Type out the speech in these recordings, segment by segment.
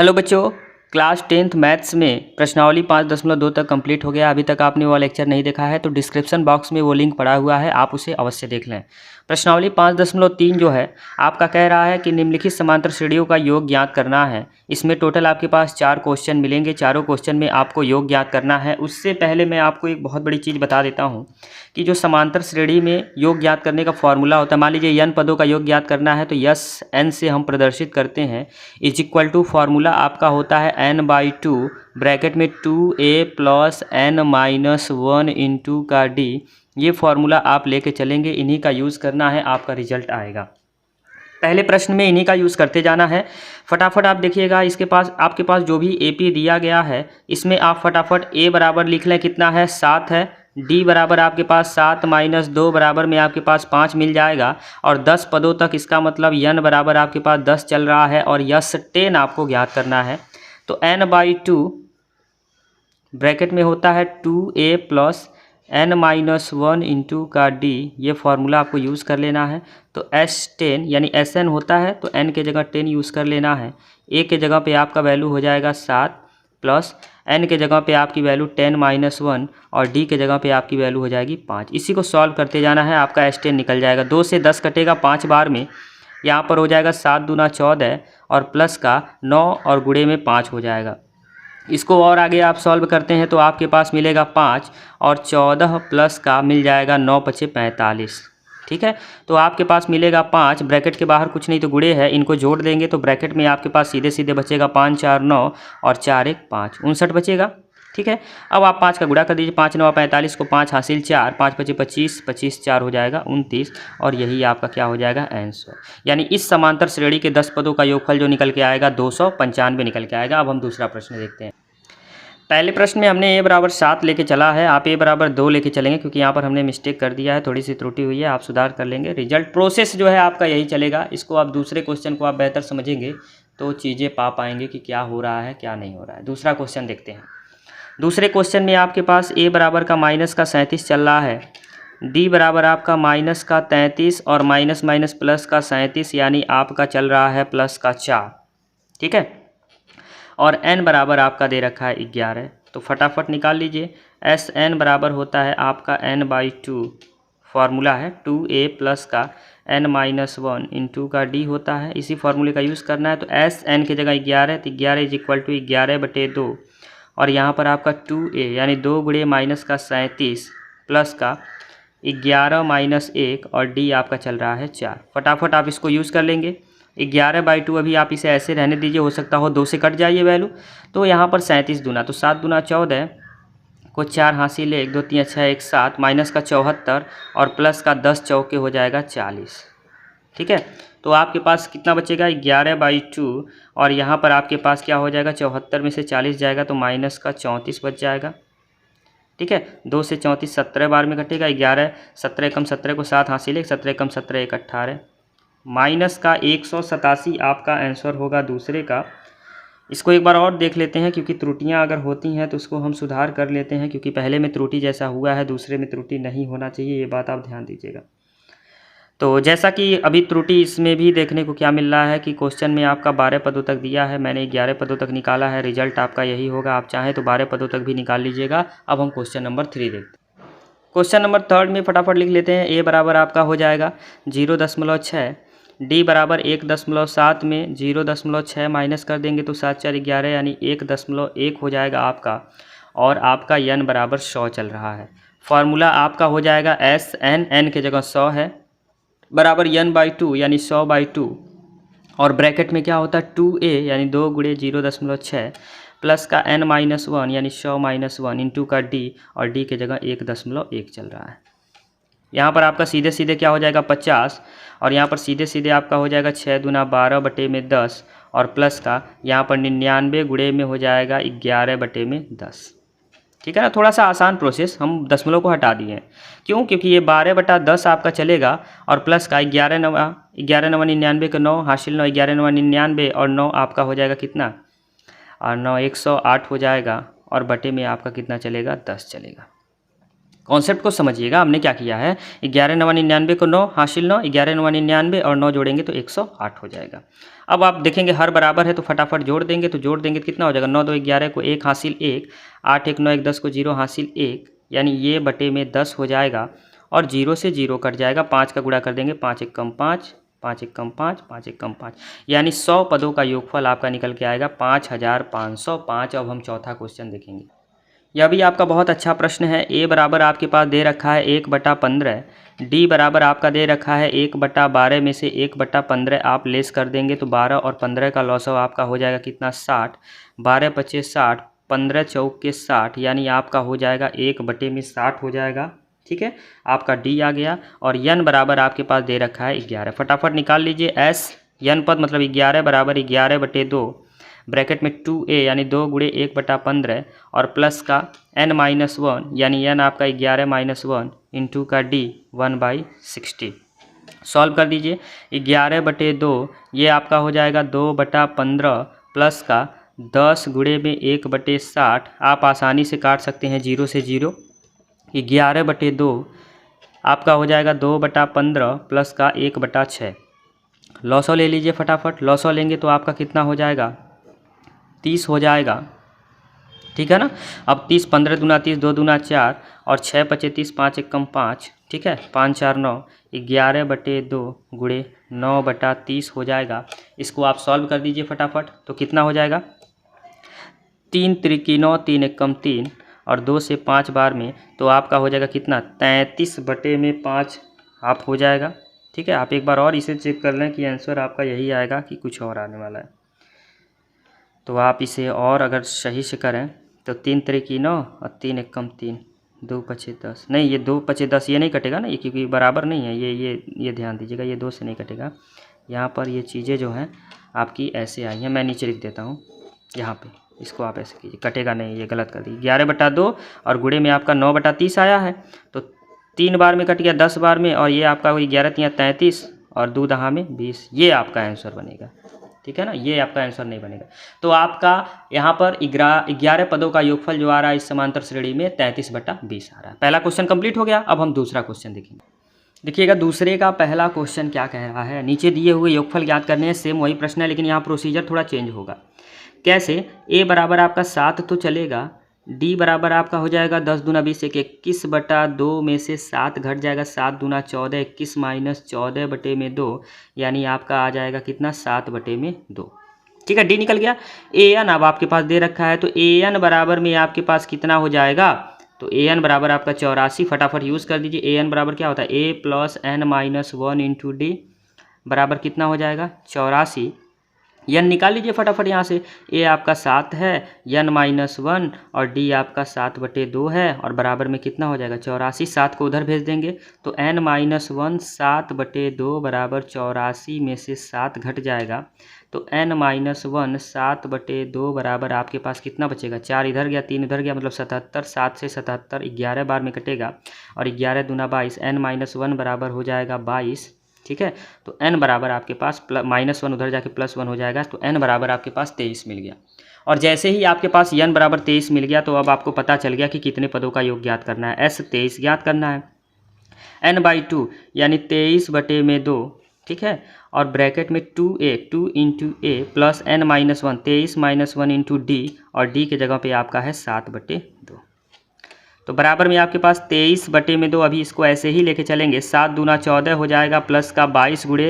Hello बच्चों, class 10th maths में प्रश्नावली 5.2 तक कंप्लीट हो गया। अभी तक आपने वो लेक्चर नहीं देखा है तो डिस्क्रिप्शन बॉक्स में वो लिंक पड़ा हुआ है, आप उसे अवश्य देख लें। प्रश्नावली 5.3 जो है आपका कह रहा है कि निम्नलिखित समांतर श्रेणियों का योग ज्ञात करना है। इसमें टोटल आपके पास 4 क्वेश्चन मिलेंगे, चारों क्वेश्चन में आपको योग ज्ञात करना है। उससे पहले मैं आपको एक बहुत बड़ी चीज़ बता देता हूँ कि जो समांतर श्रेणी में योग ज्ञात करने का फॉर्मूला होता है, मान लीजिए n पदों का योग ज्ञात करना है तो यस n से हम प्रदर्शित करते हैं, इज इक्वल टू फॉर्मूला आपका होता है n/2 ब्रैकेट में 2a प्लस n-1 इंटू का d। ये फॉर्मूला आप लेके चलेंगे, इन्हीं का यूज़ करना है, आपका रिजल्ट आएगा। पहले प्रश्न में इन्हीं का यूज़ करते जाना है। फटाफट आप देखिएगा, इसके पास आपके पास जो भी AP दिया गया है इसमें आप फटाफट a बराबर लिख लें, कितना है 7 है, d बराबर आपके पास 7 - 2 बराबर में आपके पास 5 मिल जाएगा, और 10 पदों तक इसका मतलब n बराबर आपके पास 10 चल रहा है, और यस 10 आपको ज्ञात करना है। तो n/2 ब्रैकेट में होता है 2a प्लस n-1 इंटू का d, ये फार्मूला आपको यूज़ कर लेना है। तो S10 यानी Sn होता है तो n के जगह 10 यूज़ कर लेना है। a के जगह पे आपका वैल्यू हो जाएगा 7 प्लस n के जगह पे आपकी वैल्यू 10 - 1 और d के जगह पे आपकी वैल्यू हो जाएगी 5। इसी को सॉल्व करते जाना है, आपका S10 निकल जाएगा। 2 से 10 कटेगा 5 बार में, यहाँ पर हो जाएगा 7 दूना 14 और प्लस का 9 और गुणे में 5 हो जाएगा। इसको और आगे आप सॉल्व करते हैं तो आपके पास मिलेगा 5 और 14 प्लस का मिल जाएगा 9 × 5 = 45। ठीक है, तो आपके पास मिलेगा 5, ब्रैकेट के बाहर कुछ नहीं तो गुणे है, इनको जोड़ देंगे तो ब्रैकेट में आपके पास सीधे सीधे बचेगा 5 × 4 = 9 और 4 × 1 = 5, 59 बचेगा। ठीक है, अब आप 5 का गुणा कर दीजिए, 5 × 9 = 45 को 5 हासिल 4, 5 × 5 = 25, 25 4 हो जाएगा 29, और यही आपका क्या हो जाएगा आंसर। यानी इस समांतर श्रेणी के 10 पदों का योगफल जो निकल के आएगा 295 निकल के आएगा। अब हम दूसरा प्रश्न देखते हैं। पहले प्रश्न में हमने a बराबर 7 लेके चला है, आप a बराबर 2 लेके चलेंगे क्योंकि यहाँ पर हमने मिस्टेक कर दिया है, थोड़ी सी त्रुटि हुई है, आप सुधार कर लेंगे। रिजल्ट प्रोसेस जो है आपका यही चलेगा, इसको आप दूसरे क्वेश्चन को आप बेहतर समझेंगे तो चीज़ें पा पाएंगे कि क्या हो रहा है क्या नहीं हो रहा है। दूसरा क्वेश्चन देखते हैं। दूसरे क्वेश्चन में आपके पास a बराबर का -37 चल रहा है, d बराबर आपका -33 और माइनस माइनस प्लस का 37 यानी आपका चल रहा है +4। ठीक है, और n बराबर आपका दे रखा है 11, तो फटाफट निकाल लीजिए। Sn बराबर होता है आपका n/2, फार्मूला है 2a प्लस का n-1 इंटू का d होता है, इसी फार्मूले का यूज़ करना है। तो Sn की जगह 11, तो 11 = 11/2, और यहाँ पर आपका 2a यानी 2 गुणे माइनस का 37 प्लस का 11 - 1 और d आपका चल रहा है 4। फटाफट आप इसको यूज़ कर लेंगे। 11/2 अभी आप इसे ऐसे रहने दीजिए, हो सकता हो 2 से कट जाइए वैल्यू, तो यहाँ पर 37 दूना, तो 7 दूना 14 को 4 हासिल 1 2 3 6 1 7 माइनस का 74 और प्लस का 10 चौके हो जाएगा 40। ठीक है, तो आपके पास कितना बचेगा 11/2, और यहाँ पर आपके पास क्या हो जाएगा 74 में से 40 जाएगा तो माइनस का 34 बच जाएगा। ठीक है, 2 से 34 17 बार में कटेगा, 11 17 कम 17 को 7 हासिल 1 17 कम 17 1 18, माइनस का 187 आपका आंसर होगा दूसरे का। इसको एक बार और देख लेते हैं क्योंकि त्रुटियां अगर होती हैं तो उसको हम सुधार कर लेते हैं, क्योंकि पहले में त्रुटि जैसा हुआ है दूसरे में त्रुटि नहीं होना चाहिए, ये बात आप ध्यान दीजिएगा। तो जैसा कि अभी त्रुटि इसमें भी देखने को क्या मिल रहा है कि क्वेश्चन में आपका 12 पदों तक दिया है, मैंने 11 पदों तक निकाला है, रिजल्ट आपका यही होगा। आप चाहें तो 12 पदों तक भी निकाल लीजिएगा। अब हम क्वेश्चन नंबर 3 देखते हैं। क्वेश्चन नंबर 3 में फटाफट लिख लेते हैं। a बराबर आपका हो जाएगा 0.6, d बराबर 1.7 में 0.6 माइनस कर देंगे तो 7 4 11 यानी 1.1 हो जाएगा आपका, और आपका n बराबर 100 चल रहा है। फार्मूला आपका हो जाएगा Sn, n के जगह 100 है, बराबर n/2 यानी 100/2, और ब्रैकेट में क्या होता है 2a यानी 2 गुणे 0.6 प्लस का n-1 यानी 100 - 1 इंटू का d, और d के जगह 1.1 चल रहा है। यहाँ पर आपका सीधे सीधे क्या हो जाएगा 50, और यहाँ पर सीधे सीधे आपका हो जाएगा 6 दूना 12/10, और प्लस का यहाँ पर 99 गुणे में हो जाएगा 11/10। ठीक है ना, थोड़ा सा आसान प्रोसेस, हम दशमलव को हटा दिए हैं। क्यों? क्योंकि ये 12/10 आपका चलेगा, और प्लस का 11 9 99 का 9 हासिल 9 11 9 99 और 9 आपका हो जाएगा कितना, और 9 108 हो जाएगा, और बटे में आपका कितना चलेगा 10 चलेगा। कॉन्सेप्ट को समझिएगा। हमने क्या किया है, 11 9 99 को 9 हासिल 9, 11 9 99 और 9 जोड़ेंगे तो 108 हो जाएगा। अब आप देखेंगे हर बराबर है तो फटाफट जोड़ देंगे, तो जोड़ देंगे तो कितना हो जाएगा, 9 2 11 को 1 हासिल 1, 8 1 9 1 10 को 0 हासिल 1, यानी ये बटे में 10 हो जाएगा और 0 से 0 कट जाएगा। 5 का गुणा कर देंगे, 5 1 कम 5, 5 1 कम 5, 5 1 कम 5, यानी 100 पदों का योगफल आपका निकल के आएगा 5505। अब हम चौथा क्वेश्चन देखेंगे। यह भी आपका बहुत अच्छा प्रश्न है। ए बराबर आपके पास दे रखा है 1/15, डी बराबर आपका दे रखा है 1/12 में से 1/15 आप लेस कर देंगे तो 12 और 15 का लॉसव आपका हो जाएगा कितना, 60, 12 पचे 60, 15 चौके 60, यानी आपका हो जाएगा 1/60 हो जाएगा। ठीक है, आपका डी आ गया। और यन बराबर आपके पास दे रखा है 11, फटाफट निकाल लीजिए। एस यन पद मतलब 11 बराबर 11/2 ब्रैकेट में 2a यानी 2 गुणे 1/15 और प्लस का n-1 यानी n आपका 11 - 1 इंटू का d 1/60। सॉल्व कर दीजिए। 11/2 ये आपका हो जाएगा 2/15 प्लस का 10 गुणे में 1/60। आप आसानी से काट सकते हैं 0 से 0। 11/2 आपका हो जाएगा 2/15 प्लस का 1/6। लॉसो ले लीजिए फटाफट। लॉसो लेंगे तो आपका कितना हो जाएगा, 30 हो जाएगा। ठीक है ना। अब 30, 15 दूना 30, 2 दूना 4 और 6 पचे 30, 5 1 कम 5। ठीक है, 5 4 9, 11/2 गुणे 9/30 हो जाएगा। इसको आप सॉल्व कर दीजिए फटाफट, तो कितना हो जाएगा, 3 त्रिकी 9, 3 1 कम 3 और 2 से 5 बार में तो आपका हो जाएगा कितना, 33/5 आप हो जाएगा। ठीक है, आप एक बार और इसे चेक कर लें कि आंसर आपका यही आएगा कि कुछ और आने वाला है। तो आप इसे और अगर सही से करें तो 3 त्रिकी 9 और 3 1 कम 3, 2 पचे 10, नहीं ये 2 पचे 10 ये नहीं कटेगा ना, ये क्योंकि बराबर नहीं है। ये ध्यान दीजिएगा, ये 2 से नहीं कटेगा। यहाँ पर ये चीज़ें जो हैं आपकी ऐसे आई हैं, मैं नीचे लिख देता हूँ यहाँ पे, इसको आप ऐसे कीजिए, कटेगा नहीं, ये गलत कर दी। 11/2 और गुणे में आपका 9/30 आया है तो 3 बार में कट गया, 10 बार में, और ये आपका वही 11 3 33 और 2 दहा में 20, ये आपका आंसर बनेगा। ठीक है ना, ये आपका आंसर नहीं बनेगा। तो आपका यहाँ पर 11 पदों का योगफल जो आ रहा है इस समांतर श्रेणी में 33/20 आ रहा है। पहला क्वेश्चन कंप्लीट हो गया। अब हम दूसरा क्वेश्चन देखेंगे। देखिएगा दूसरे का पहला क्वेश्चन क्या कह रहा है। नीचे दिए हुए योगफल ज्ञात करने हैं, सेम वही प्रश्न है लेकिन यहाँ प्रोसीजर थोड़ा चेंज होगा। कैसे, ए बराबर आपका 7 तो चलेगा, डी बराबर आपका हो जाएगा 10 दूना 20 21/2 में से 7 घट जाएगा, 7 दूना 14, 21 माइनस 14/2 यानी आपका आ जाएगा कितना, 7/2। ठीक है, डी निकल गया। ए एन अब आपके पास दे रखा है तो ए एन बराबर में आपके पास कितना हो जाएगा, तो ए एन बराबर आपका 84। फटाफट यूज़ कर दीजिए। ए एन बराबर क्या होता है, A plus N minus 1 into D बराबर कितना हो जाएगा, 84। यन निकाल लीजिए फटाफट यहाँ से। ए आपका 7 है, यन -1 और डी आपका 7/2 है और बराबर में कितना हो जाएगा, 84। 7 को उधर भेज देंगे तो n-1 7/2 बराबर 84 में से 7 घट जाएगा तो n-1 7/2 बराबर आपके पास कितना बचेगा, 4 इधर गया 3 इधर गया मतलब 77। 7 से 77 11 बार में कटेगा और 11 दूना 22, n-1 बराबर हो जाएगा 22। ठीक है, तो n बराबर आपके पास -1 उधर जाके +1 हो जाएगा तो n बराबर आपके पास 23 मिल गया। और जैसे ही आपके पास n बराबर 23 मिल गया तो अब आपको पता चल गया कि कितने पदों का योग ज्ञात करना है। s 23 ज्ञात करना है, n/2 यानी 23/2। ठीक है, और ब्रैकेट में 2a 2 into a plus n-1 23 -1 into d और d के जगह पे आपका है 7/2। तो बराबर में आपके पास 23/2। अभी इसको ऐसे ही लेके चलेंगे, 7 दूना 14 हो जाएगा प्लस का 22 गुणे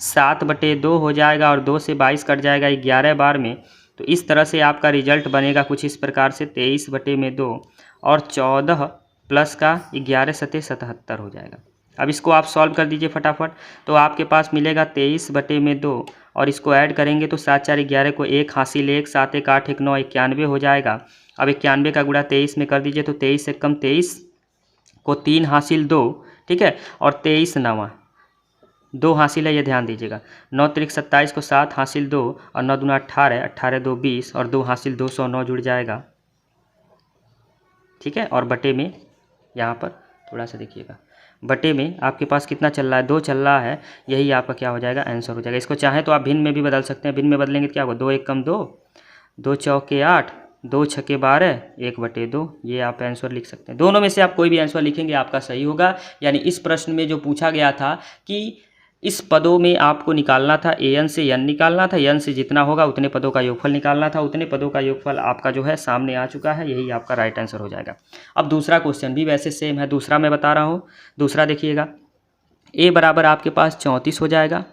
7/2 हो जाएगा और 2 से 22 कट जाएगा 11 बार में। तो इस तरह से आपका रिजल्ट बनेगा कुछ इस प्रकार से, 23/2 और 14 प्लस का 11 सते 77 हो जाएगा। अब इसको आप सॉल्व कर दीजिए फटाफट, तो आपके पास मिलेगा 23/2 और इसको ऐड करेंगे तो 7 4 11 को 1 हासिल 1, 7 1 8 1 9 91 हो जाएगा। अब 91 का गुणा 23 में कर दीजिए तो 23 से कम 23 को 3 हासिल 2। ठीक है, और 23 9 2 हासिल है, ये ध्यान दीजिएगा। 9 त्रिक 27 को 7 हासिल 2 और 9 दूना 18, 18 2 20 और 2 हासिल 209 जुड़ जाएगा। ठीक है, और बटे में यहाँ पर थोड़ा सा देखिएगा, बटे में आपके पास कितना चल रहा है, 2 चल रहा है, यही आपका क्या हो जाएगा, आंसर हो जाएगा। इसको चाहे तो आप भिन्न में भी बदल सकते हैं, भिन्न में बदलेंगे तो क्या होगा, 2 1 कम 2, 2 चौके 8 2 छके 12, 1/2, ये आप आंसर लिख सकते हैं। दोनों में से आप कोई भी आंसर लिखेंगे आपका सही होगा। यानी इस प्रश्न में जो पूछा गया था कि इस पदों में आपको निकालना था, an से n निकालना था, n से जितना होगा उतने पदों का योगफल निकालना था, उतने पदों का योगफल आपका जो है सामने आ चुका है, यही आपका राइट आंसर हो जाएगा। अब दूसरा क्वेश्चन भी वैसे सेम है, दूसरा मैं बता रहा हूँ। दूसरा देखिएगा, a बराबर आपके पास 34 हो जाएगा,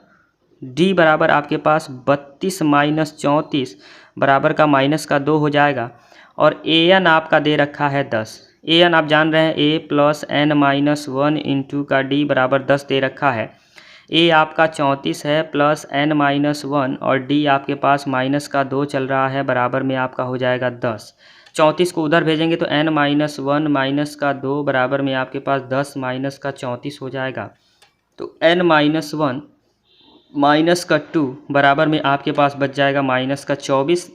d बराबर आपके पास 32 माइनस 34 बराबर का माइनस का 2 हो जाएगा, और an आपका दे रखा है 10। an आप जान रहे हैं a plus n minus 1 into का d बराबर 10 दे रखा है। a आपका 34 है प्लस n माइनस 1 और d आपके पास माइनस का 2 चल रहा है, बराबर में आपका हो जाएगा 10। 34 को उधर भेजेंगे तो n माइनस 1 माइनस का 2 बराबर में आपके पास 10 माइनस का 34 हो जाएगा। तो n माइनस 1 माइनस का 2 बराबर में आपके पास बच जाएगा माइनस का 24।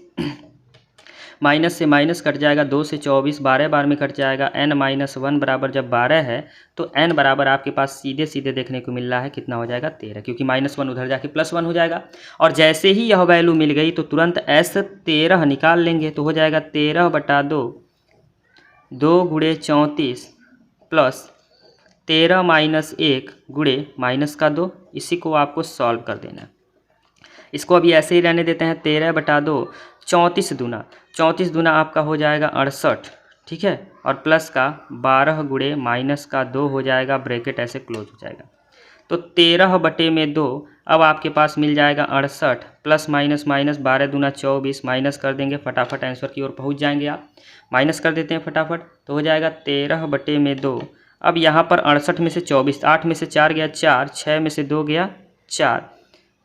माइनस से माइनस कट जाएगा, 2 से 24 12 बार में कट जाएगा। n माइनस 1 बराबर जब 12 है तो n बराबर आपके पास सीधे सीधे देखने को मिल रहा है, कितना हो जाएगा 13, क्योंकि माइनस 1 उधर जाके प्लस 1 हो जाएगा। और जैसे ही यह वैल्यू मिल गई तो तुरंत S13 निकाल लेंगे, तो हो जाएगा 13/2, 2 गुणे 34 प्लस 13 माइनस 1 गुणे माइनस का 2। इसी को आपको सॉल्व कर देना है। इसको अभी ऐसे ही रहने देते हैं। 13/2, 34 दूना, 34 दूना आपका हो जाएगा 68, ठीक है, और प्लस का 12 गुणे माइनस का 2 हो जाएगा, ब्रैकेट ऐसे क्लोज हो जाएगा। तो 13/2 अब आपके पास मिल जाएगा 68 प्लस माइनस माइनस 12 दूना 24, माइनस कर देंगे, फटाफट आंसर की ओर पहुंच जाएंगे आप। माइनस कर देते हैं फटाफट, तो हो जाएगा 13/2। अब यहाँ पर 68 में से 24, 8 में से 4 गया 4, 6 में से 2 गया 4,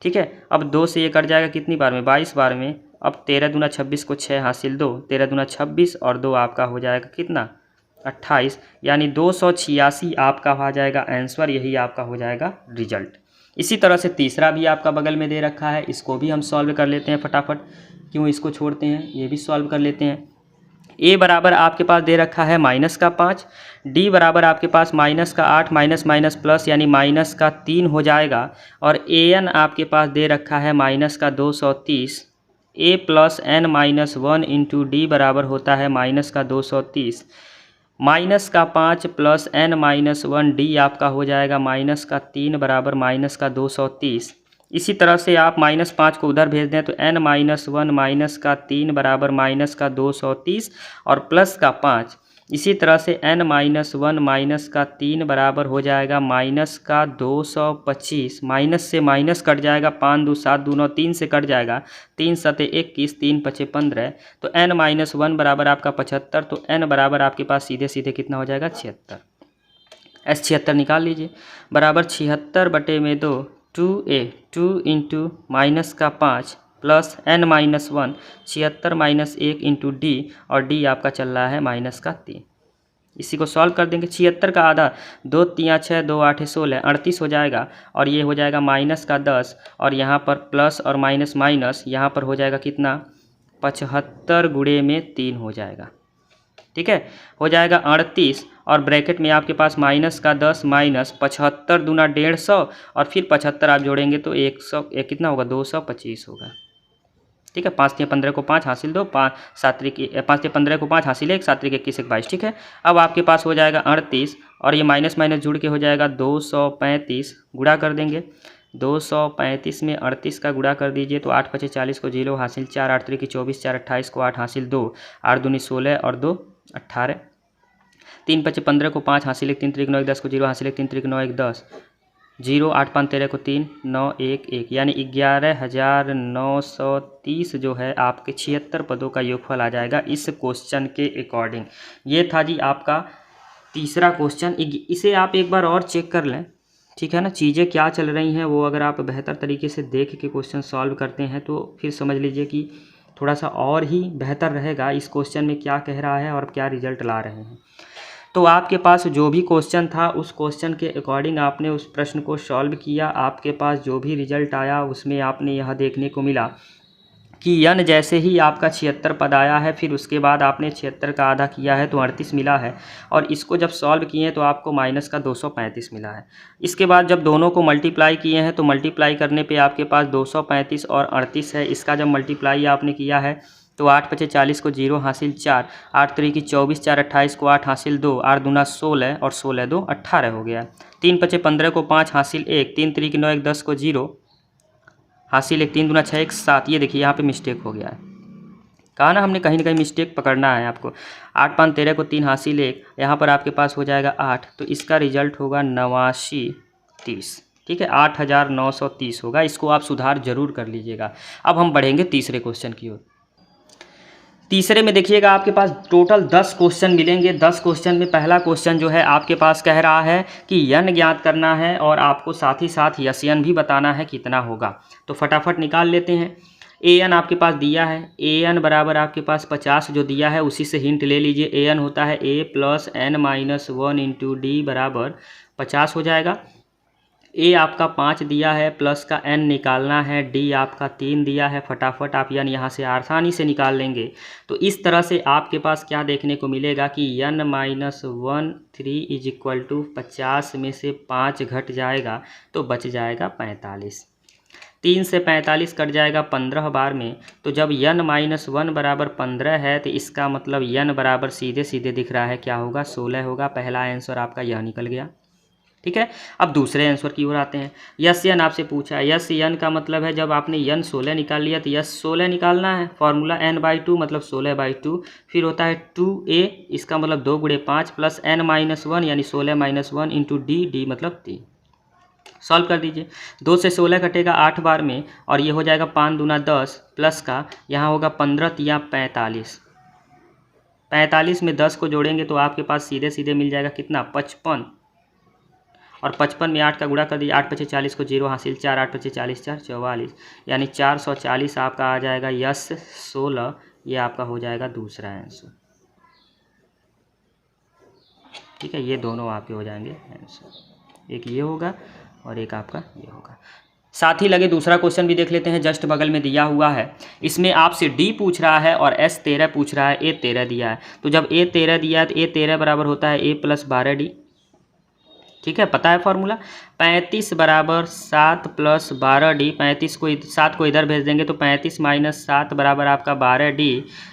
ठीक है। अब 2 से ये कट जाएगा कितनी बार में, 22 बार में। अब 13 दूना 26 को 6 हासिल 2, 13 दूना 26 और 2 आपका हो जाएगा कितना 28, यानी 286 आपका आ जाएगा आंसर, यही आपका हो जाएगा रिजल्ट। इसी तरह से तीसरा भी आपका बगल में दे रखा है, इसको भी हम सॉल्व कर लेते हैं फटाफट, क्यों इसको छोड़ते हैं, ये भी सॉल्व कर लेते हैं। a बराबर आपके पास दे रखा है माइनस का 5, d बराबर आपके पास माइनस का 8 माइनस माइनस प्लस यानी माइनस का 3 हो जाएगा, और an आपके पास दे रखा है माइनस का 230। a plus n minus 1 into D बराबर होता है माइनस का 230, माइनस का 5 प्लस n माइनस 1 डी आपका हो जाएगा माइनस का 3 बराबर माइनस का 230। इसी तरह से आप -5 को उधर भेज दें तो n माइनस 1 माइनस का 3 बराबर माइनस का 230 और प्लस का 5। इसी तरह से n माइनस 1 माइनस का 3 बराबर हो जाएगा माइनस का 225। माइनस से माइनस कट जाएगा, 5 2 7 2 9 3 से कट जाएगा, 3 7 21 3 5 15। तो n माइनस 1 बराबर आपका 75, तो n बराबर आपके पास सीधे सीधे कितना हो जाएगा 76। S76 निकाल लीजिए, बराबर 76/2 2a 2 इंटू माइनस का 5 plus n minus 1 76 minus 1 into D, और डी आपका चल रहा है माइनस का 3। इसी को सॉल्व कर देंगे। 76 का आधा 2 3 6 2 8 16 38 हो जाएगा, और ये हो जाएगा माइनस का 10, और यहाँ पर प्लस और माइनस माइनस यहाँ पर हो जाएगा कितना 75 गुणे में 3 हो जाएगा, ठीक है, हो जाएगा 38, और ब्रैकेट में आपके पास माइनस का 10 माइनस 75 दूना 150, और फिर 75 आप जोड़ेंगे तो 100 कितना होगा 225 होगा, ठीक है। 5 3 15 को 5 हासिल 2, 5 7 5 3 15 को 5 हासिल 1, 7 3 21 1 22, ठीक है। अब आपके पास हो जाएगा 38, और ये माइनस माइनस जुड़ के हो जाएगा 235, गुणा कर देंगे। 235 में 38 का गुणा कर दीजिए तो 8 5 40 को 0 हासिल 4, 8 3 24 4 28 को 8 हासिल 2, 8 दूनी 16 और 2 18, 3 5 15 को 5 हासिल 1, 3 3 9 1 10 को 0 हासिल 1, 3 3 9 1 10, 0 8 5 13 को 3 9 1 1, यानी 11,930 जो है आपके 76 पदों का योगफल आ जाएगा इस क्वेश्चन के अकॉर्डिंग। ये था जी आपका तीसरा क्वेश्चन। इसे आप एक बार और चेक कर लें, ठीक है ना, चीज़ें क्या चल रही हैं वो अगर आप बेहतर तरीके से देख के क्वेश्चन सॉल्व करते हैं तो फिर समझ लीजिए कि थोड़ा सा और ही बेहतर रहेगा इस क्वेश्चन में क्या कह रहा है और क्या रिजल्ट ला रहे हैं। तो आपके पास जो भी क्वेश्चन था उस क्वेश्चन के अकॉर्डिंग आपने उस प्रश्न को सॉल्व किया, आपके पास जो भी रिजल्ट आया उसमें आपने यह देखने को मिला कि n जैसे ही आपका 76 पद आया है, फिर उसके बाद आपने 76 का आधा किया है तो 38 मिला है, और इसको जब सॉल्व किए तो आपको माइनस का 235 मिला है। इसके बाद जब दोनों को मल्टीप्लाई किए हैं तो मल्टीप्लाई करने पे आपके पास 235 और 38 है। इसका जब मल्टीप्लाई आपने किया है तो 8 पचे 40 को 0 हासिल 4, 8 3 की 24, 4 28 को 8 हासिल 2, 8 दूना 16 और 16 2 18 हो गया। 3 पचे 15 को 5 हासिल 1, 3 3 की 9 1 10 को 0 हासिल 1, 3 दूना 6 1 7। ये देखिए यहाँ पे मिस्टेक हो गया है, कहा ना हमने कहीं ना कहीं मिस्टेक पकड़ना है आपको। 8 5 13 को 3 हासिल 1, यहाँ पर आपके पास हो जाएगा 8, तो इसका रिजल्ट होगा 89 30। ठीक है, 8930 होगा। इसको आप सुधार जरूर कर लीजिएगा। अब हम बढ़ेंगे तीसरे क्वेश्चन की ओर। तीसरे में देखिएगा आपके पास टोटल 10 क्वेश्चन मिलेंगे। 10 क्वेश्चन में पहला क्वेश्चन जो है आपके पास कह रहा है कि यन ज्ञात करना है और आपको साथ ही साथ यस यन भी बताना है कितना होगा। तो फटाफट निकाल लेते हैं। ए एन आपके पास दिया है, ए एन बराबर आपके पास 50 जो दिया है उसी से हिंट ले लीजिए। ए एन होता है A plus N minus 1 into D बराबर 50 हो जाएगा। ए आपका 5 दिया है, प्लस का n निकालना है, डी आपका 3 दिया है। फटाफट आप यन यहाँ से आसानी से निकाल लेंगे। तो इस तरह से आपके पास क्या देखने को मिलेगा कि n minus 1 3 is equal to 50 में से 5 घट जाएगा तो बच जाएगा 45। 3 से 45 कट जाएगा 15 बार में। तो जब n माइनस 1 बराबर 15 है तो इसका मतलब n बराबर सीधे सीधे दिख रहा है क्या होगा, 16 होगा। पहला आंसर आपका यह निकल गया। ठीक है, अब दूसरे आंसर की ओर आते हैं। यस यन आपसे पूछा है, यस यन का मतलब है जब आपने यन 16 निकाल लिया तो यस 16 निकालना है। फॉर्मूला n/2 मतलब 16/2, फिर होता है 2a, इसका मतलब 2 गुणे 5 प्लस n माइनस 1 यानी 16 माइनस 1 इंटू डी, डी मतलब 3। सॉल्व कर दीजिए। 2 से 16 कटेगा 8 बार में और ये हो जाएगा 5 दूना 10 प्लस का यहाँ होगा 15 तिया 45। 45 में 10 को जोड़ेंगे तो आपके पास सीधे सीधे मिल जाएगा कितना, 55। और 55 में 8 का गुणा कर दीजिए। 8 पचे 40 को 0 हासिल 4, 8 पचे 40 4 44 यानी 440 आपका आ जाएगा यस 16। ये आपका हो जाएगा दूसरा आंसर। ठीक है, ये दोनों आपके हो जाएंगे आंसर, एक ये होगा और एक आपका ये होगा। साथ ही लगे दूसरा क्वेश्चन भी देख लेते हैं, जस्ट बगल में दिया हुआ है। इसमें आपसे डी पूछ रहा है और एस 13 पूछ रहा है, ए 13 दिया है। तो जब ए 13 दिया है तो ए 13 बराबर होता है ए प्लस 12d। ठीक है, पता है फॉर्मूला। 35 बराबर 7 प्लस 12d। 35 को 7 को इधर भेज देंगे तो 35 माइनस 7 बराबर आपका 12d।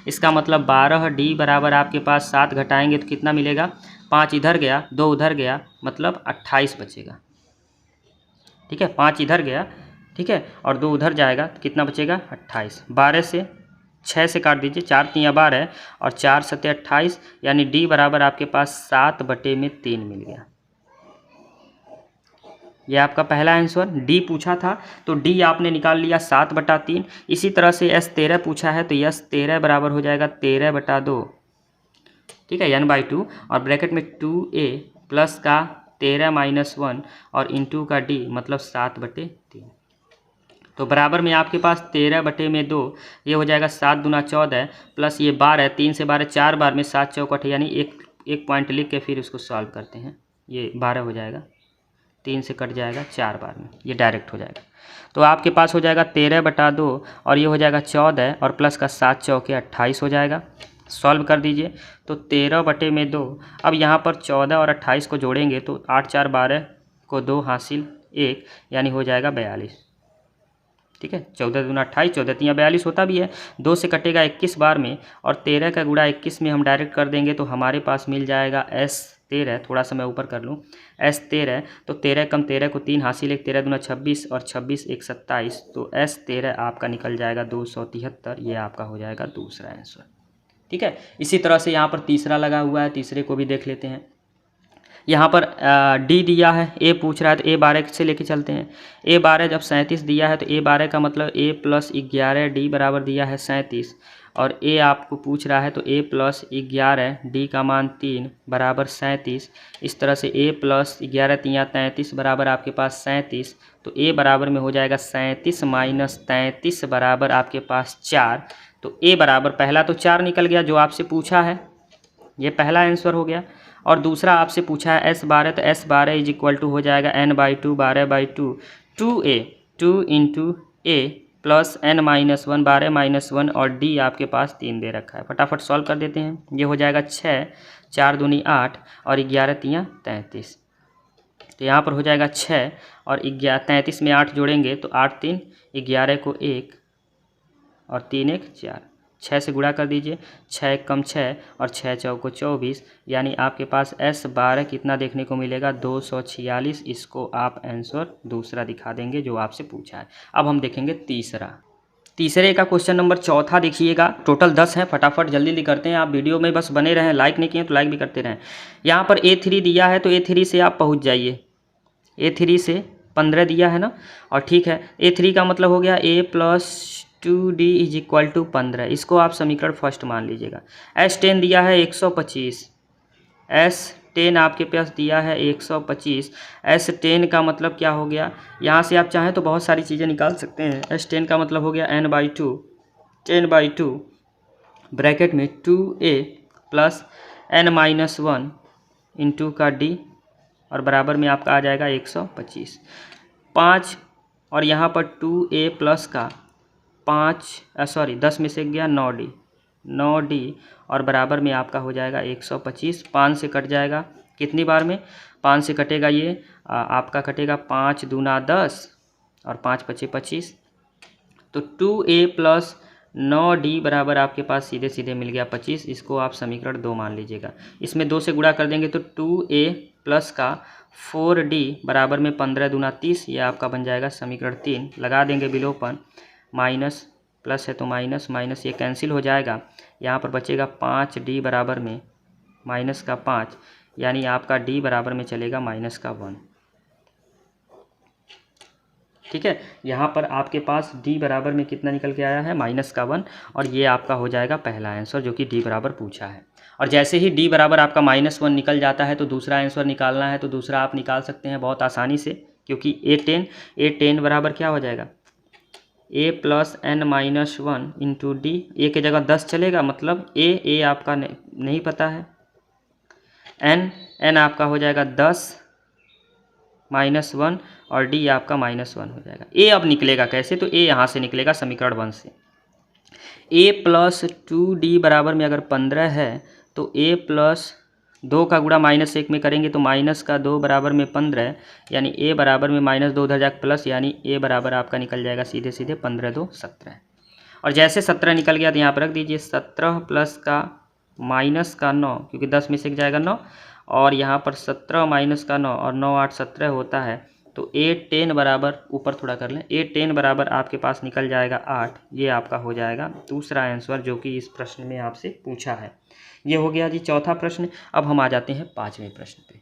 इसका मतलब 12d बराबर आपके पास 7 घटाएंगे तो कितना मिलेगा, 5 इधर गया 2 उधर गया मतलब 28 बचेगा। ठीक है, 5 इधर गया, ठीक है, और 2 उधर जाएगा तो कितना बचेगा 28। 12 से 6 से काट दीजिए, 4 3 12 और 4 7 28 यानी डी बराबर आपके पास 7/3 मिल गया। यह आपका पहला आंसर। डी पूछा था तो डी आपने निकाल लिया 7/3। इसी तरह से एस 13 पूछा है तो यस 13 बराबर हो जाएगा 13/2। ठीक है, n/2 और ब्रैकेट में 2a प्लस का 13 माइनस 1 और इंटू का डी मतलब 7/3। तो बराबर में आपके पास 13/2 ये हो जाएगा 7 दूना 14 प्लस ये 12, 3 से 12 4 बार में 7 चौकट यानी एक पॉइंट लिख के फिर उसको सॉल्व करते हैं। ये 12 हो जाएगा, 3 से कट जाएगा 4 बार में, ये डायरेक्ट हो जाएगा। तो आपके पास हो जाएगा 13/2 और ये हो जाएगा 14 और प्लस का 7 चौके 28 हो जाएगा। सॉल्व कर दीजिए तो 13/2। अब यहाँ पर 14 और 28 को जोड़ेंगे तो 8 4 12 को 2 हासिल 1 यानी हो जाएगा 42। ठीक है, 14 दूना 28, 14 तिया 42 होता भी है। 2 से कटेगा 21 बार में और 13 का गुणा 21 में हम डायरेक्ट कर देंगे तो हमारे पास मिल जाएगा S 13। थोड़ा सा मैं ऊपर कर लूँ, S 13 तो 13 कम 13 को 3 हासिल 1, 13 दूना 26 और 26 1 27। तो S 13 आपका निकल जाएगा 273। ये आपका हो जाएगा दूसरा आंसर। ठीक है, इसी तरह से यहाँ पर तीसरा लगा हुआ है, तीसरे को भी देख लेते हैं। यहाँ पर डी दिया है, ए पूछ रहा है तो ए 12 से लेके चलते हैं। ए 12 जब 37 दिया है तो ए 12 का मतलब ए प्लस 11 डी बराबर दिया है 37 और ए आपको पूछ रहा है तो ए प्लस 11 डी का मान 3 बराबर 37। इस तरह से ए प्लस 11 तिया 33 बराबर आपके पास 37। तो ए बराबर में हो जाएगा 37 माइनस 33 बराबर आपके पास 4। तो ए बराबर पहला तो 4 निकल गया जो आपसे पूछा है, ये पहला आंसर हो गया। और दूसरा आपसे पूछा है S 12 तो S 12 इज इक्वल टू हो जाएगा n/2 12/2 2a 2 into a plus n minus 1 12 minus 1 और d आपके पास 3 दे रखा है। फटाफट सॉल्व कर देते हैं। ये हो जाएगा 6 4 दूनी 8 और 11 तिया 33। तो यहाँ पर हो जाएगा 6 और 33 में 8 जोड़ेंगे तो 8 3 11 को 1 और 3 1 4 6 से गुणा कर दीजिए, 6 कम 6 और 6 चौको 24, यानी आपके पास S12 कितना देखने को मिलेगा 246। इसको आप आंसर दूसरा दिखा देंगे जो आपसे पूछा है। अब हम देखेंगे तीसरे का क्वेश्चन नंबर चौथा देखिएगा। टोटल 10 हैं, फटाफट जल्दी जल्दी करते हैं। आप वीडियो में बस बने रहें, लाइक नहीं किए तो लाइक भी करते रहें। यहाँ पर A3 दिया है तो A3 से आप पहुँच जाइए। A3 से 15 दिया है ना, और ठीक है A3 का मतलब हो गया A + 2D = 15। इसको आप समीकरण फर्स्ट मान लीजिएगा। S10 दिया है 125, S10 आपके पास दिया है 125। S10 का मतलब क्या हो गया, यहाँ से आप चाहें तो बहुत सारी चीज़ें निकाल सकते हैं। S10 का मतलब हो गया n/2, 10/2 ब्रैकेट में 2A + n-1 इंटू का D और बराबर में आपका आ जाएगा 125। 5 और यहाँ पर 2A प्लस का 10 में से गया 9D और बराबर में आपका हो जाएगा 125। 5 से कट जाएगा कितनी बार में, 5 से कटेगा ये आपका कटेगा 5 दूना 10 और 5 पचे 25। तो 2A + 9D बराबर आपके पास सीधे सीधे मिल गया 25। इसको आप समीकरण 2 मान लीजिएगा। इसमें 2 से गुणा कर देंगे तो 2A प्लस का 4D बराबर में 15 दूना 30, ये आपका बन जाएगा समीकरण 3। लगा देंगे विलोपन, माइनस प्लस है तो माइनस माइनस ये कैंसिल हो जाएगा। यहाँ पर बचेगा 5D बराबर में माइनस का 5, यानी आपका D बराबर में चलेगा माइनस का 1। ठीक है, यहाँ पर आपके पास D बराबर में कितना निकल के आया है माइनस का 1, और ये आपका हो जाएगा पहला आंसर जो कि D बराबर पूछा है। और जैसे ही D बराबर आपका -1 निकल जाता है तो दूसरा आंसर निकालना है तो दूसरा आप निकाल सकते हैं बहुत आसानी से, क्योंकि A10 बराबर क्या हो जाएगा A + n-1 into D। A के जगह 10 चलेगा, मतलब A आपका नहीं पता है। n आपका हो जाएगा 10 -1 और D आपका -1 हो जाएगा। A अब निकलेगा कैसे, तो A यहाँ से निकलेगा समीकरण 1 से। A + 2D बराबर में अगर 15 है तो A + 2 का गुणा -1 में करेंगे तो -2 बराबर में 15, यानी A बराबर में -2 उधर जाकर प्लस, यानी A बराबर आपका निकल जाएगा सीधे सीधे 15 2 17। और जैसे 17 निकल गया तो यहाँ पर रख दीजिए 17 प्लस का -9, क्योंकि 10 में से जाएगा 9, और यहाँ पर 17 माइनस का 9 और 9 8 17 होता है। तो A10 बराबर ऊपर थोड़ा कर लें, A10 बराबर आपके पास निकल जाएगा 8। ये आपका हो जाएगा दूसरा आंसर जो कि इस प्रश्न में आपसे पूछा है। ये हो गया जी चौथा प्रश्न। अब हम आ जाते हैं पाँचवें प्रश्न पे।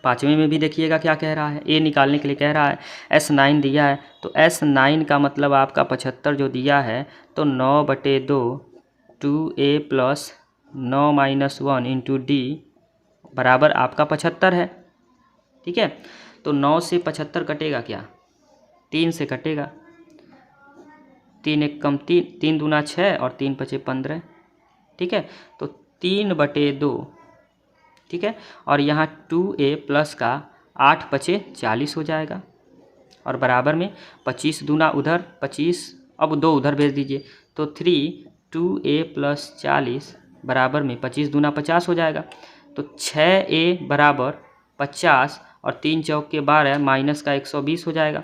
पाँचवें में भी देखिएगा क्या कह रहा है। A निकालने के लिए कह रहा है S9 दिया है, तो S9 का मतलब आपका 75 जो दिया है, तो 9/2 2A + 9-1 इंटू D बराबर आपका 75 है। ठीक है, तो 9 से 75 कटेगा क्या, 3 से कटेगा, 3 1 कम 3, 3 दूना 6 और 3 पचे 15। ठीक है, तो 3/2। ठीक है, और यहाँ 2A प्लस का 8 पचे 40 हो जाएगा, और बराबर में 25 दूना उधर 25, अब 2 उधर भेज दीजिए, तो 2A + 40 बराबर में 25 दूना 50 हो जाएगा। तो 6A बराबर 50 और 3 चौक के 12 माइनस का 120 हो जाएगा।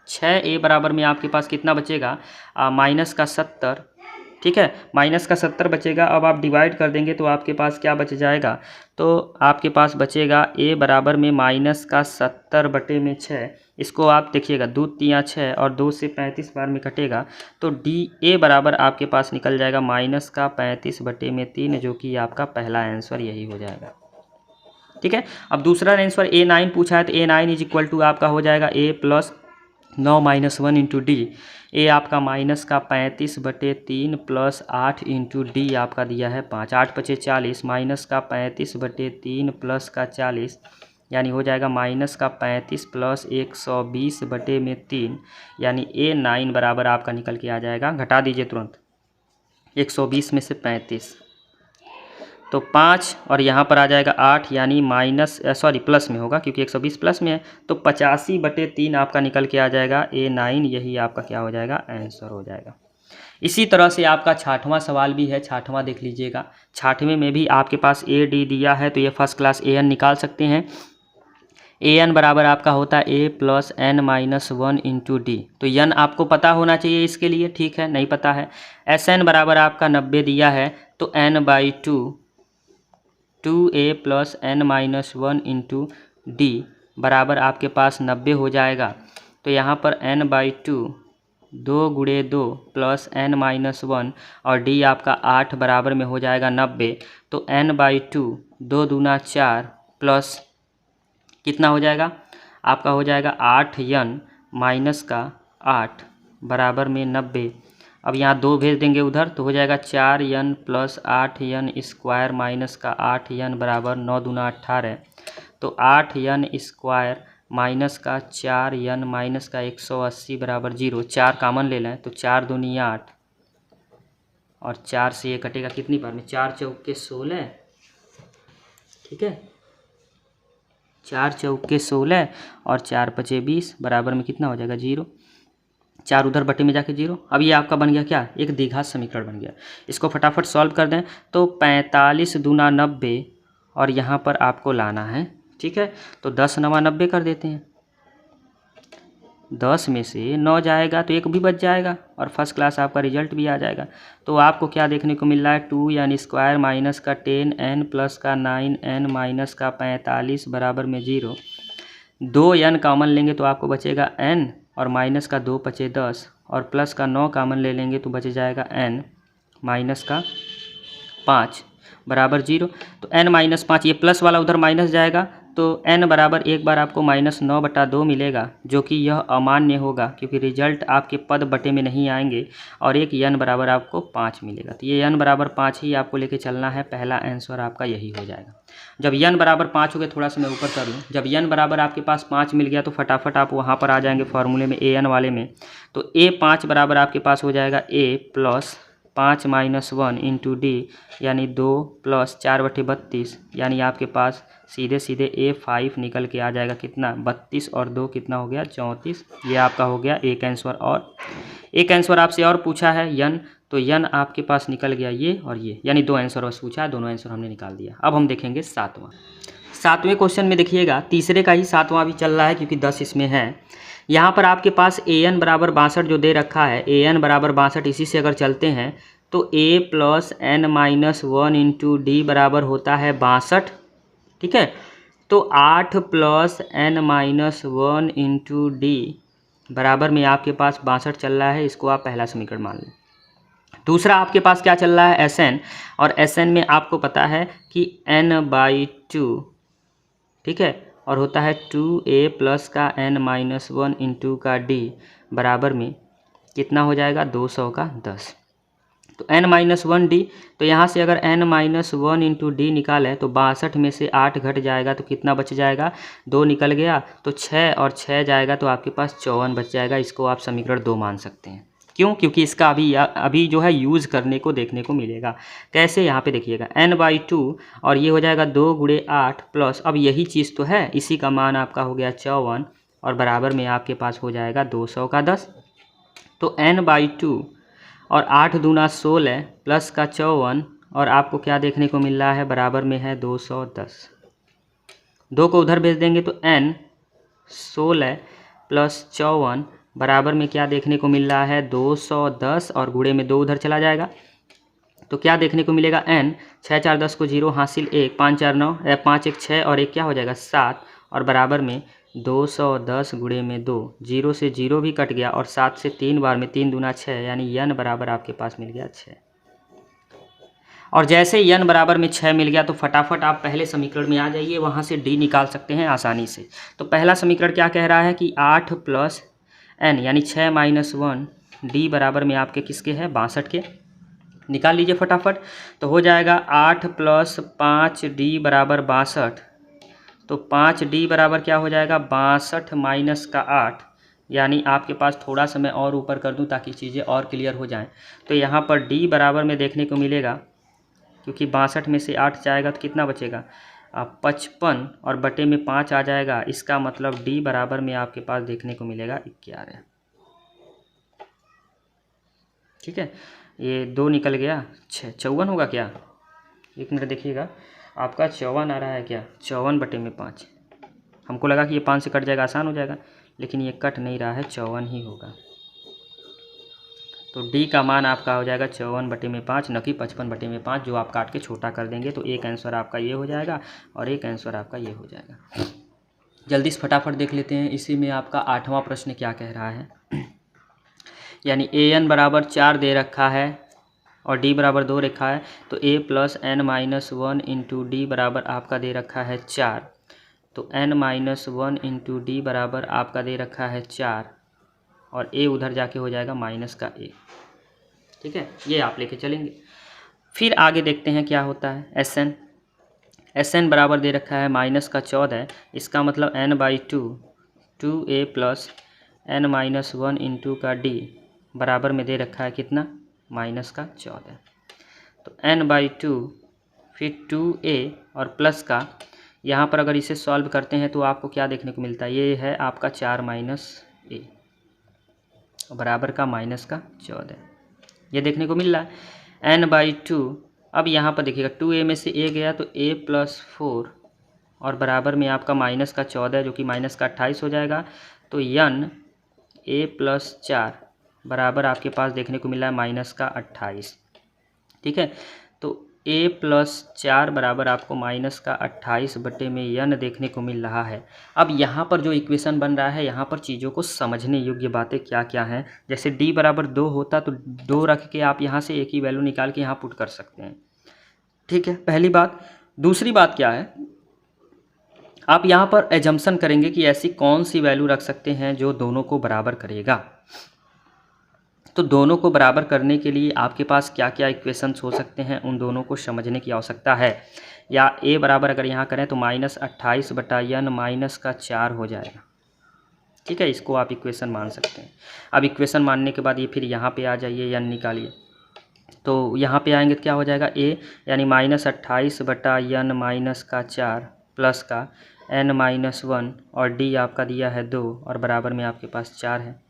6A बराबर में आपके पास कितना बचेगा माइनस का 70। ठीक है, माइनस का 70 बचेगा। अब आप डिवाइड कर देंगे तो आपके पास क्या बच जाएगा, तो आपके पास बचेगा A बराबर में माइनस का 70 में 6। इसको आप देखिएगा 2 3 6 और 2 से 35 बार में कटेगा, तो A बराबर आपके पास निकल जाएगा माइनस का 35 में 3, जो कि आपका पहला आंसर यही हो जाएगा। ठीक है, अब दूसरा आंसर A9 पूछा है, तो A9 = आपका हो जाएगा A + 9-1 इंटू D। A आपका माइनस का 35/3 प्लस 8 इंटू D आपका दिया है 5। 8 पचे 40 माइनस का 35/3 प्लस का 40, यानी हो जाएगा माइनस का 35 प्लस 120/3, यानी A9 बराबर आपका निकल के आ जाएगा। घटा दीजिए तुरंत 120 में से 35, तो 5 और यहाँ पर आ जाएगा 8, यानी प्लस में होगा क्योंकि 120 प्लस में है, तो 85/3 आपका निकल के आ जाएगा A9। यही आपका क्या हो जाएगा आंसर हो जाएगा। इसी तरह से आपका 6वां सवाल भी है, 6वां देख लीजिएगा। 6वें में भी आपके पास AD दिया है, तो ये फर्स्ट क्लास AN निकाल सकते हैं। ए एन बराबर आपका होता है A plus N minus one into D. तो एन आपको पता होना चाहिए इसके लिए, ठीक है, नहीं पता है। एस एन बराबर आपका 90 दिया है, तो n by two a plus N minus one into D बराबर आपके पास 90 हो जाएगा। तो यहाँ पर n by two 2 × 2 plus N minus one और डी आपका 8 बराबर में हो जाएगा 90। तो एन बाई टू 2 दूना 4 प्लस कितना हो जाएगा आपका, हो जाएगा 8 एन माइनस का 8 बराबर में 90। अब यहाँ 2 भेज देंगे उधर तो हो जाएगा 4 n plus 8 n square minus का 8 एन बराबर 9 दूना 18। तो 8 एन स्क्वायर माइनस का 4 एन माइनस का 180 बराबर 0। 4 कामन ले लें तो 4 दूनी 8 और 4 से ये कटेगा कितनी बार में, 4 चौके 16, ठीक है, 4 चौके 16 और 4 पचे 20 बराबर में कितना हो जाएगा 0। 4 उधर बटे में जाके 0। अब ये आपका बन गया क्या, एक द्विघात समीकरण बन गया। इसको फटाफट सॉल्व कर दें तो 45 दूना 90 और यहाँ पर आपको लाना है, ठीक है। तो 10 9 90 कर देते हैं। 10 में से 9 जाएगा तो 1 भी बच जाएगा और फर्स्ट क्लास आपका रिजल्ट भी आ जाएगा। तो आपको क्या देखने को मिल रहा है, 2 एन स्क्वायर माइनस का 10 एन प्लस का 9 एन माइनस का 45 बराबर में 0। 2 एन कॉमन लेंगे तो आपको बचेगा एन और माइनस का 2 पचे 10 और प्लस का 9 कॉमन ले लेंगे तो बच जाएगा एन माइनस का 5 बराबर 0। तो n माइनस 5, ये प्लस वाला उधर माइनस जाएगा तो n बराबर एक बार आपको -9/2 मिलेगा, जो कि यह अमान्य होगा क्योंकि रिजल्ट आपके पद बटे में नहीं आएंगे और एक n बराबर आपको 5 मिलेगा। तो ये n बराबर 5 ही आपको लेके चलना है, पहला आंसर आपका यही हो जाएगा। जब n बराबर 5 हो गया, थोड़ा सा मैं ऊपर कर लूँ, जब n बराबर आपके पास 5 मिल गया तो फटाफट आप वहाँ पर आ जाएंगे फॉर्मूले में an वाले में। तो a5 बराबर आपके पास हो जाएगा a plus 5 minus 1 into D यानी 2 प्लस 4/32 यानी आपके पास सीधे सीधे A5 निकल के आ जाएगा कितना, 32 और 2 कितना हो गया 34। ये आपका हो गया एक आंसर। और एक आंसर आपसे और पूछा है यन, तो यन आपके पास निकल गया ये और ये, यानी 2 आंसर बस पूछा है, दोनों आंसर हमने निकाल दिया। अब हम देखेंगे सातवें क्वेश्चन में। देखिएगा तीसरे का ही 7वां भी चल रहा है क्योंकि 10 इसमें है। यहाँ पर आपके पास an बराबर 62 जो दे रखा है, an बराबर 62, इसी से अगर चलते हैं तो a plus N minus 1 into D बराबर होता है 62, ठीक है। तो 8 plus N minus 1 into D बराबर में आपके पास 62 चल रहा है, इसको आप पहला समीकरण मान लें। दूसरा आपके पास क्या चल रहा है Sn, और Sn में आपको पता है कि n/2, ठीक है, और होता है 2a प्लस का n माइनस 1 इंटू का d बराबर में कितना हो जाएगा 200 का 10। तो n माइनस 1d, तो यहाँ से अगर n माइनस 1 इंटू डी निकालें तो 62 में से 8 घट जाएगा तो कितना बच जाएगा, 2 निकल गया तो 6 और 6 जाएगा तो आपके पास 54 बच जाएगा। इसको आप समीकरण 2 मान सकते हैं। क्यों, क्योंकि इसका अभी जो है यूज़ करने को देखने को मिलेगा। कैसे, यहाँ पे देखिएगा n/2 और ये हो जाएगा 2 × 8 प्लस, अब यही चीज़ तो है, इसी का मान आपका हो गया 54 और बराबर में आपके पास हो जाएगा 200 का 10। तो n/2 और 8 दूना 16 प्लस का 54 और आपको क्या देखने को मिल रहा है, बराबर में है 210। 2 को उधर भेज देंगे तो n 16 प्लस 54 बराबर में क्या देखने को मिल रहा है 210 और गुणे में 2 उधर चला जाएगा तो क्या देखने को मिलेगा n 6 4 10 को 0 हासिल 1 5 4 9 5 1 6 और 1 क्या हो जाएगा 7 और बराबर में 210 गुणे में 2, 0 से 0 भी कट गया और 7 से 3 बार में 3 दूना 6 यानी n बराबर आपके पास मिल गया 6। और जैसे n बराबर में 6 मिल गया तो फटाफट आप पहले समीकरण में आ जाइए, वहाँ से d निकाल सकते हैं आसानी से। तो पहला समीकरण क्या कह रहा है कि 8 प्लस n यानी 6 माइनस 1 d बराबर में आपके किसके हैं 62 के, निकाल लीजिए फटाफट। तो हो जाएगा 8 प्लस 5d बराबर 62, तो 5d बराबर क्या हो जाएगा 62 माइनस का 8, यानी आपके पास थोड़ा सा मैं और ऊपर कर दूं ताकि चीज़ें और क्लियर हो जाएं। तो यहाँ पर d बराबर में देखने को मिलेगा, क्योंकि 62 में से 8 जाएगा तो कितना बचेगा 55 और बटे में 5 आ जाएगा, इसका मतलब d बराबर में आपके पास देखने को मिलेगा 11। ठीक है, ये 2 निकल गया 6, 54 होगा क्या, एक मिनट देखिएगा, आपका 54 आ रहा है क्या, 54 बटे में 5, हमको लगा कि ये 5 से कट जाएगा, आसान हो जाएगा, लेकिन ये कट नहीं रहा है, 54 ही होगा। तो डी का मान आपका हो जाएगा 54/5, न कि 55/5, जो आप काट के छोटा कर देंगे। तो एक आंसर आपका ये हो जाएगा और एक आंसर आपका ये हो जाएगा। जल्दी से फटाफट देख लेते हैं। इसी में आपका 8वां प्रश्न क्या कह रहा है, यानी an बराबर 4 दे रखा है और d बराबर 2 रखा है। तो a + n-1 इंटू डी बराबर आपका दे रखा है 4। तो n-1 इंटू डी बराबर आपका दे रखा है 4 और a उधर जाके हो जाएगा माइनस का a। ठीक है, ये आप लेके चलेंगे। फिर आगे देखते हैं क्या होता है। Sn बराबर दे रखा है -14। इसका मतलब n/2 2a + n-1 इंटू का d बराबर में दे रखा है कितना, -14। तो n/2 फिर 2a और प्लस का, यहाँ पर अगर इसे सॉल्व करते हैं तो आपको क्या देखने को मिलता है, ये है आपका 4 - a बराबर का -14, ये देखने को मिल रहा है। n/2, अब यहाँ पर देखिएगा 2a में से a गया तो a + 4 और बराबर में आपका -14 जो कि -28 हो जाएगा। तो n a + 4 बराबर आपके पास देखने को मिला है -28। ठीक है, तो a + 4 बराबर आपको -28 बटे में n देखने को मिल रहा है। अब यहाँ पर जो इक्वेशन बन रहा है, यहाँ पर चीज़ों को समझने योग्य बातें क्या क्या हैं। जैसे d बराबर 2 होता तो 2 रख के आप यहाँ से एक ही वैल्यू निकाल के यहाँ पुट कर सकते हैं। ठीक है, पहली बात। दूसरी बात क्या है, आप यहाँ पर एजम्पशन करेंगे कि ऐसी कौन सी वैल्यू रख सकते हैं जो दोनों को बराबर करेगा। तो दोनों को बराबर करने के लिए आपके पास क्या क्या इक्वेशंस हो सकते हैं, उन दोनों को समझने की आवश्यकता है। या a बराबर अगर यहाँ करें तो -28/n - 4 हो जाएगा। ठीक है, इसको आप इक्वेशन मान सकते हैं। अब इक्वेशन मानने के बाद ये फिर यहाँ पे आ जाइए, n निकालिए। तो यहाँ पे आएंगे तो क्या हो जाएगा, a यानी -28/n - 4 प्लस का n-1 और d आपका दिया है 2 और बराबर में आपके पास 4 है।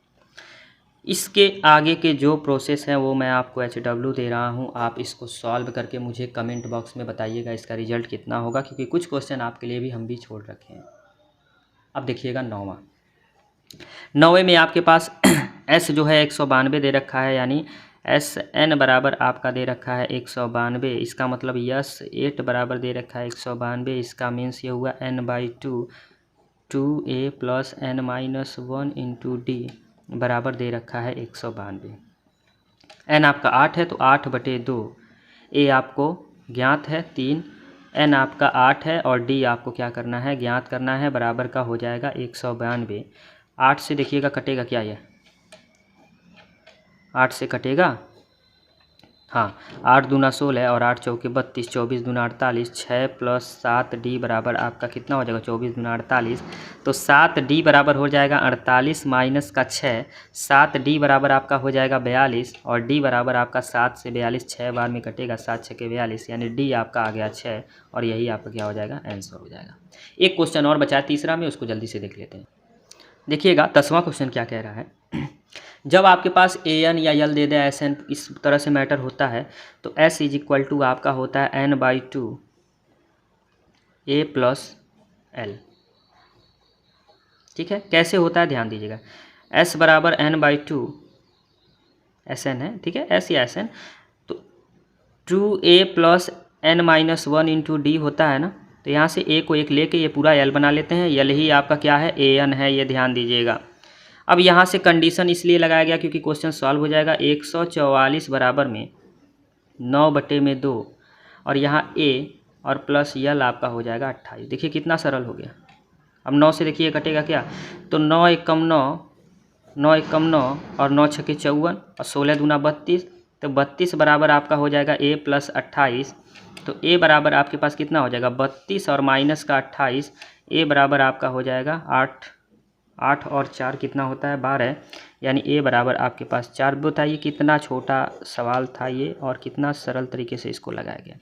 इसके आगे के जो प्रोसेस हैं वो मैं आपको HW दे रहा हूँ। आप इसको सॉल्व करके मुझे कमेंट बॉक्स में बताइएगा इसका रिजल्ट कितना होगा, क्योंकि कुछ क्वेश्चन आपके लिए भी हम भी छोड़ रखे हैं। अब देखिएगा 9वें में आपके पास S जो है 192 दे रखा है, यानी Sn बराबर आपका दे रखा है 192। इसका मतलब यस 8 बराबर दे रखा है 192। इसका मीन्स ये हुआ n/2 2a + n-1 into D बराबर दे रखा है 192। n आपका 8 है तो 8/2, a आपको ज्ञात है 3, n आपका 8 है और d आपको क्या करना है, ज्ञात करना है, बराबर का हो जाएगा 192। 8 से देखिएगा कटेगा क्या, ये 8 से कटेगा, हाँ 8 दूना 16 और 8 चौके 32, 24 दूना 48, 6 + 7d बराबर आपका कितना हो जाएगा, 24 दूना 48। तो 7d बराबर हो जाएगा 48 माइनस का 6, 7d बराबर आपका हो जाएगा 42 और d बराबर आपका 7 से 42 6 बार में कटेगा, 7 × 6 = 42, यानी d आपका आ गया 6 और यही आपका क्या हो जाएगा, आंसर हो जाएगा। एक क्वेश्चन और बचा है तीसरा में, उसको जल्दी से देख लेते हैं। देखिएगा 10वां क्वेश्चन क्या कह रहा है। जब आपके पास an या l दे दे Sn इस तरह से मैटर होता है तो S = आपका होता है n/2 a + l। ठीक है, कैसे होता है ध्यान दीजिएगा। S बराबर n/2 Sn है, ठीक है, S या Sn, तो 2a + n-1 इंटू d होता है ना। तो यहाँ से a को एक लेके ये पूरा l बना लेते हैं। l ही आपका क्या है, an है, ये ध्यान दीजिएगा। अब यहाँ से कंडीशन इसलिए लगाया गया क्योंकि क्वेश्चन सॉल्व हो जाएगा। 144 बराबर में 9/2 और यहाँ a और प्लस l आपका हो जाएगा 28। देखिए कितना सरल हो गया। अब 9 से देखिए कटेगा क्या, तो 9 × 1 = 9, 9 × 1 = 9 और 9 × 6 = 54 और 16 दूना 32। तो 32 बराबर आपका हो जाएगा a + 28। तो a बराबर आपके पास कितना हो जाएगा, 32 और माइनस का 28, a बराबर आपका हो जाएगा 8 और 4 कितना होता है, 12, यानी a बराबर आपके पास 4। बताइए कितना छोटा सवाल था ये और कितना सरल तरीके से इसको लगाया गया।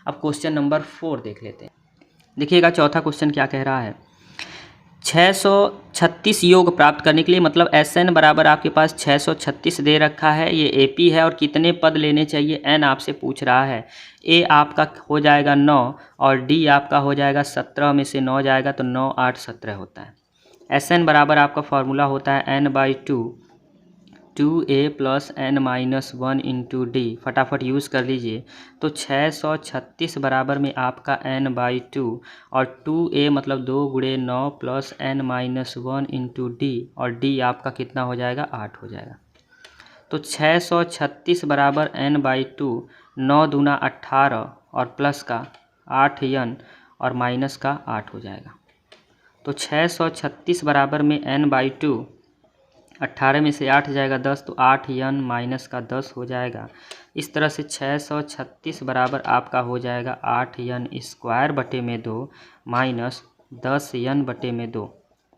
अब क्वेश्चन नंबर 4 देख लेते हैं। देखिएगा चौथा क्वेश्चन क्या कह रहा है। 636 योग प्राप्त करने के लिए, मतलब Sn बराबर आपके पास 636 दे रखा है, ये AP है और कितने पद लेने चाहिए n आपसे पूछ रहा है। A आपका हो जाएगा 9 और D आपका हो जाएगा 17 में से 9 जाएगा तो 9 8 17 होता है। Sn बराबर आपका फॉर्मूला होता है n/2 2a plus n minus 1 into D. फटाफट यूज़ कर लीजिए। तो 636 बराबर में आपका n/2 और 2a मतलब 2 गुणे 9 plus n minus 1 into D, और d आपका कितना हो जाएगा 8 हो जाएगा। तो 636 बराबर n/2, 9 दूना 18 और प्लस का 8n और माइनस का 8 हो जाएगा। तो 636 बराबर में n/2, 18 में से 8 जाएगा 10 तो 8n माइनस का 10 हो जाएगा। इस तरह से 636 बराबर आपका हो जाएगा 8n स्क्वायर बटे में 2 माइनस 10n बटे में 2।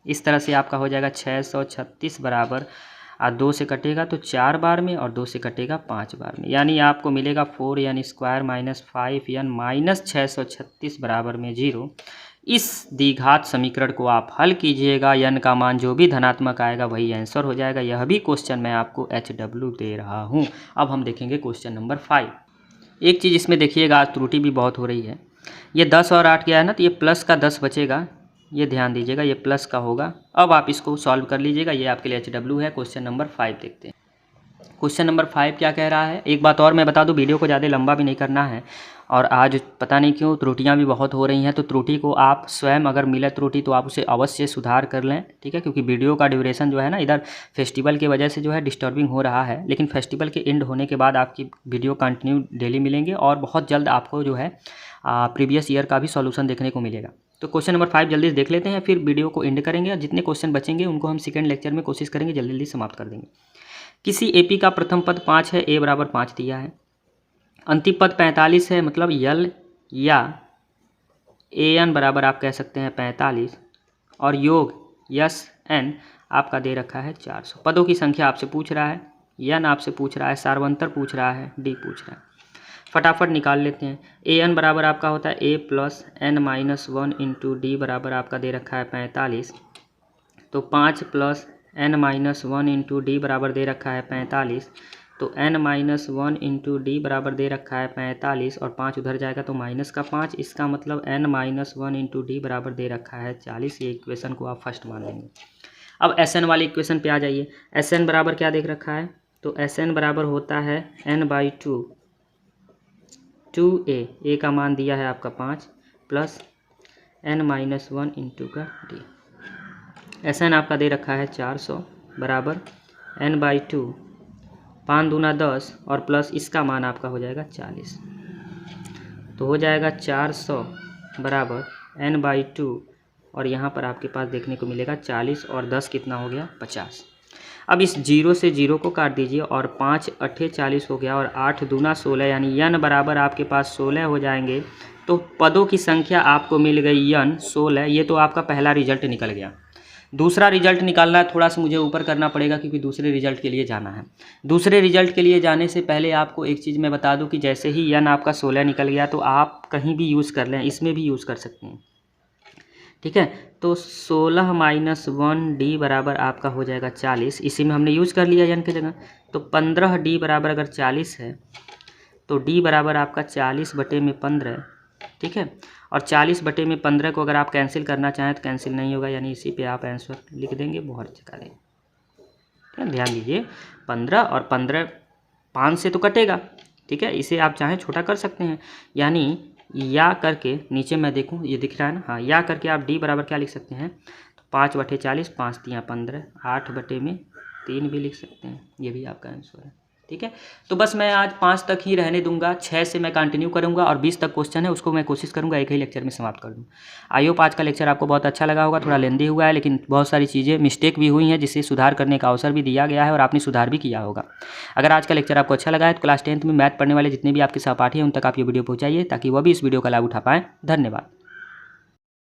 इस तरह से आपका हो जाएगा 636 बराबर 2 से कटेगा तो 4 बार में और 2 से कटेगा 5 बार में, यानी आपको मिलेगा 4n square minus 5n minus 636 बराबर में 0। इस द्विघात समीकरण को आप हल कीजिएगा, n का मान जो भी धनात्मक आएगा वही आंसर हो जाएगा। यह भी क्वेश्चन मैं आपको HW दे रहा हूँ। अब हम देखेंगे क्वेश्चन नंबर 5। एक चीज़ इसमें देखिएगा, आज त्रुटि भी बहुत हो रही है। ये 10 और 8 गया है ना, तो ये प्लस का 10 बचेगा, ये ध्यान दीजिएगा, ये प्लस का होगा। अब आप इसको सॉल्व कर लीजिएगा, ये आपके लिए HW है। क्वेश्चन नंबर 5 देखते हैं। क्वेश्चन नंबर 5 क्या कह रहा है। एक बात और मैं बता दूं, वीडियो को ज़्यादा लंबा भी नहीं करना है, और आज पता नहीं क्यों त्रुटियां भी बहुत हो रही हैं, तो त्रुटि को आप स्वयं अगर मिले त्रुटि तो आप उसे अवश्य सुधार कर लें, ठीक है। क्योंकि वीडियो का ड्यूरेशन जो है ना, इधर फेस्टिवल की वजह से जो है डिस्टर्बिंग हो रहा है, लेकिन फेस्टिवल के एंड होने के बाद आपकी वीडियो कंटिन्यू डेली मिलेंगे और बहुत जल्द आपको जो है प्रीवियस ईयर का भी सॉल्यूशन देखने को मिलेगा। तो क्वेश्चन नंबर 5 जल्दी से देख लेते हैं, फिर वीडियो को एंड करेंगे और जितने क्वेश्चन बचेंगे उनको हम सेकेंड लेक्चर में कोशिश करेंगे जल्दी जल्दी समाप्त कर देंगे। किसी एपी का प्रथम पद 5 है, a बराबर 5 दिया है। अंतिम पद 45 है, मतलब यल या an बराबर आप कह सकते हैं 45, और योग यस n आपका दे रखा है 400। पदों की संख्या आपसे पूछ रहा है, n आपसे पूछ रहा है, सार्वंतर पूछ रहा है, d पूछ रहा है। फटाफट निकाल लेते हैं। an बराबर आपका होता है a plus n minus 1 into D बराबर आपका दे रखा है 45। तो 5 plus n minus 1 into D बराबर दे रखा है 45। तो n माइनस 1 इंटू डी बराबर दे रखा है 45 और 5 उधर जाएगा तो माइनस का 5, इसका मतलब n माइनस 1 इंटू डी बराबर दे रखा है 40। ये इक्वेशन को आप फर्स्ट मान लेंगे। अब Sn वाले इक्वेशन पे आ जाइए। Sn बराबर क्या देख रखा है, तो Sn बराबर होता है n/2 2a, a का मान दिया है आपका 5 प्लस n माइनस 1 इंटू का d। Sn आपका दे रखा है 400 बराबर n/2, 5 दूना 10 और प्लस इसका मान आपका हो जाएगा 40। तो हो जाएगा 400 बराबर n/2 और यहाँ पर आपके पास देखने को मिलेगा 40 और 10 कितना हो गया 50। अब इस 0 से 0 को काट दीजिए और 5 8 40 हो गया और 8 दूना 16, यानी n बराबर आपके पास 16 हो जाएंगे। तो पदों की संख्या आपको मिल गई n 16। ये तो आपका पहला रिजल्ट निकल गया। दूसरा रिजल्ट निकालना है, थोड़ा सा मुझे ऊपर करना पड़ेगा क्योंकि दूसरे रिजल्ट के लिए जाना है। दूसरे रिजल्ट के लिए जाने से पहले आपको एक चीज़ मैं बता दूं कि जैसे ही n आपका 16 निकल गया तो आप कहीं भी यूज़ कर लें, इसमें भी यूज़ कर सकते हैं, ठीक है। तो 16 माइनस 1d बराबर आपका हो जाएगा 40, इसी में हमने यूज़ कर लिया n की जगह। तो 15d बराबर अगर 40 है तो d बराबर आपका 40 बटे में 15, ठीक है। और 40 बटे में 15 को अगर आप कैंसिल करना चाहें तो कैंसिल नहीं होगा, यानी इसी पे आप आंसर लिख देंगे, बहुत अच्छा देंगे, ठीक है। ध्यान दीजिए 15 और 15 5 से तो कटेगा, ठीक है। इसे आप चाहें छोटा कर सकते हैं, यानी या करके नीचे मैं देखूं ये दिख रहा है ना, हाँ, या करके आप d बराबर क्या लिख सकते हैं, तो 5 बटे 40, 5 तियाँ 15, 8 बटे में 3 भी लिख सकते हैं। ये भी आपका आंसर है, ठीक है। तो बस मैं आज 5 तक ही रहने दूंगा, 6 से मैं कंटिन्यू करूंगा और 20 तक क्वेश्चन है उसको मैं कोशिश करूंगा एक ही लेक्चर में समाप्त कर दूं। आई होप आज का लेक्चर आपको बहुत अच्छा लगा होगा। थोड़ा लेंदी हुआ है लेकिन बहुत सारी चीज़ें मिस्टेक भी हुई हैं जिसे सुधार करने का अवसर भी दिया गया है और आपने सुधार भी किया होगा। अगर आज का लेक्चर आपको अच्छा लगा है तो क्लास 10th में मैथ पढ़ने वाले जितने भी आपके सहपाठी हैं उन तक आप ये वीडियो पहुँचाइए ताकि वह भी इस वीडियो का लाभ उठा पाएँ। धन्यवाद।